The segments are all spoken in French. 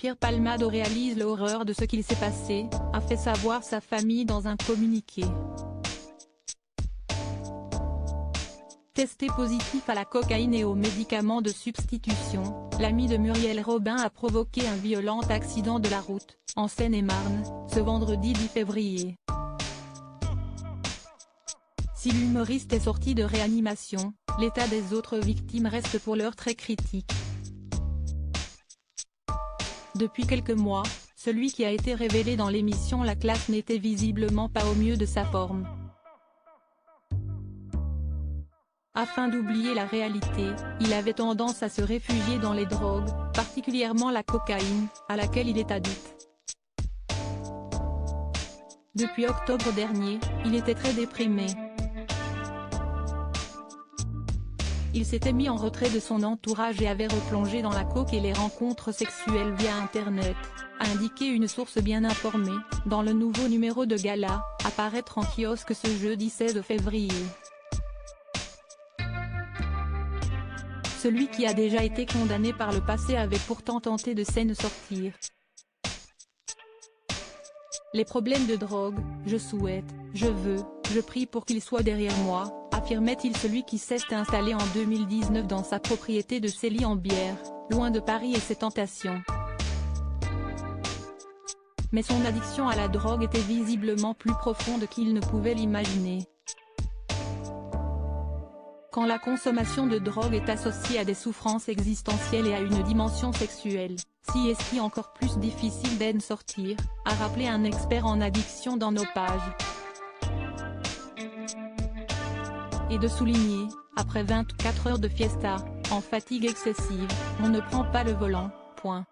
Pierre Palmade réalise l'horreur de ce qu'il s'est passé, a fait savoir sa famille dans un communiqué. Testé positif à la cocaïne et aux médicaments de substitution, l'ami de Muriel Robin a provoqué un violent accident de la route, en Seine-et-Marne, ce vendredi 10 février. Si l'humoriste est sorti de réanimation, l'état des autres victimes reste pour l'heure très critique. Depuis quelques mois, celui qui a été révélé dans l'émission La Classe n'était visiblement pas au mieux de sa forme. Afin d'oublier la réalité, il avait tendance à se réfugier dans les drogues, particulièrement la cocaïne, à laquelle il est addict. Depuis octobre dernier, il était très déprimé. Il s'était mis en retrait de son entourage et avait replongé dans la coke et les rencontres sexuelles via Internet, a indiqué une source bien informée, dans le nouveau numéro de Gala, à paraître en kiosque ce jeudi 16 février. Celui qui a déjà été condamné par le passé avait pourtant tenté de s'en sortir. Les problèmes de drogue, je souhaite, je veux, je prie pour qu'ils soient derrière moi, affirmait-il, celui qui s'est installé en 2019 dans sa propriété de Célie-en-Bière, loin de Paris et ses tentations. Mais son addiction à la drogue était visiblement plus profonde qu'il ne pouvait l'imaginer. Quand la consommation de drogue est associée à des souffrances existentielles et à une dimension sexuelle, c'est encore plus difficile d'en sortir, a rappelé un expert en addiction dans nos pages. Et de souligner, après 24 heures de fiesta, en fatigue excessive, on ne prend pas le volant, point.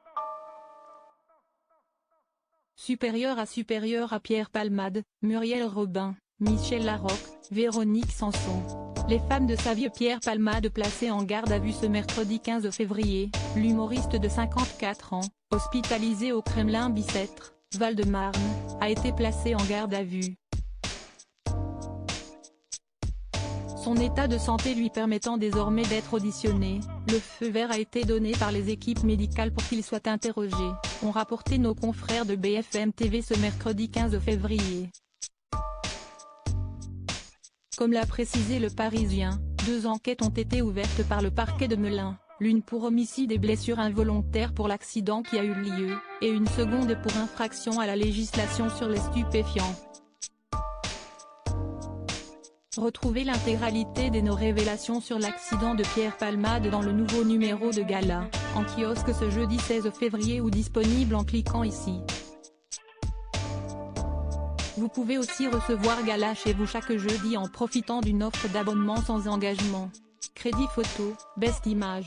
Supérieur à Pierre Palmade, Muriel Robin, Michel Larocque, Véronique Sanson. Les femmes de sa vie. Pierre Palmade placé en garde à vue ce mercredi 15 février, l'humoriste de 54 ans, hospitalisé au Kremlin-Bicêtre, Val-de-Marne, a été placé en garde à vue. Son état de santé lui permettant désormais d'être auditionné, le feu vert a été donné par les équipes médicales pour qu'il soit interrogé, ont rapporté nos confrères de BFM TV ce mercredi 15 février. Comme l'a précisé Le Parisien, 2 enquêtes ont été ouvertes par le parquet de Melun, l'une pour homicide et blessure involontaire pour l'accident qui a eu lieu, et une seconde pour infraction à la législation sur les stupéfiants. Retrouvez l'intégralité de nos révélations sur l'accident de Pierre Palmade dans le nouveau numéro de Gala, en kiosque ce jeudi 16 février ou disponible en cliquant ici. Vous pouvez aussi recevoir Gala chez vous chaque jeudi en profitant d'une offre d'abonnement sans engagement. Crédit photo, best image.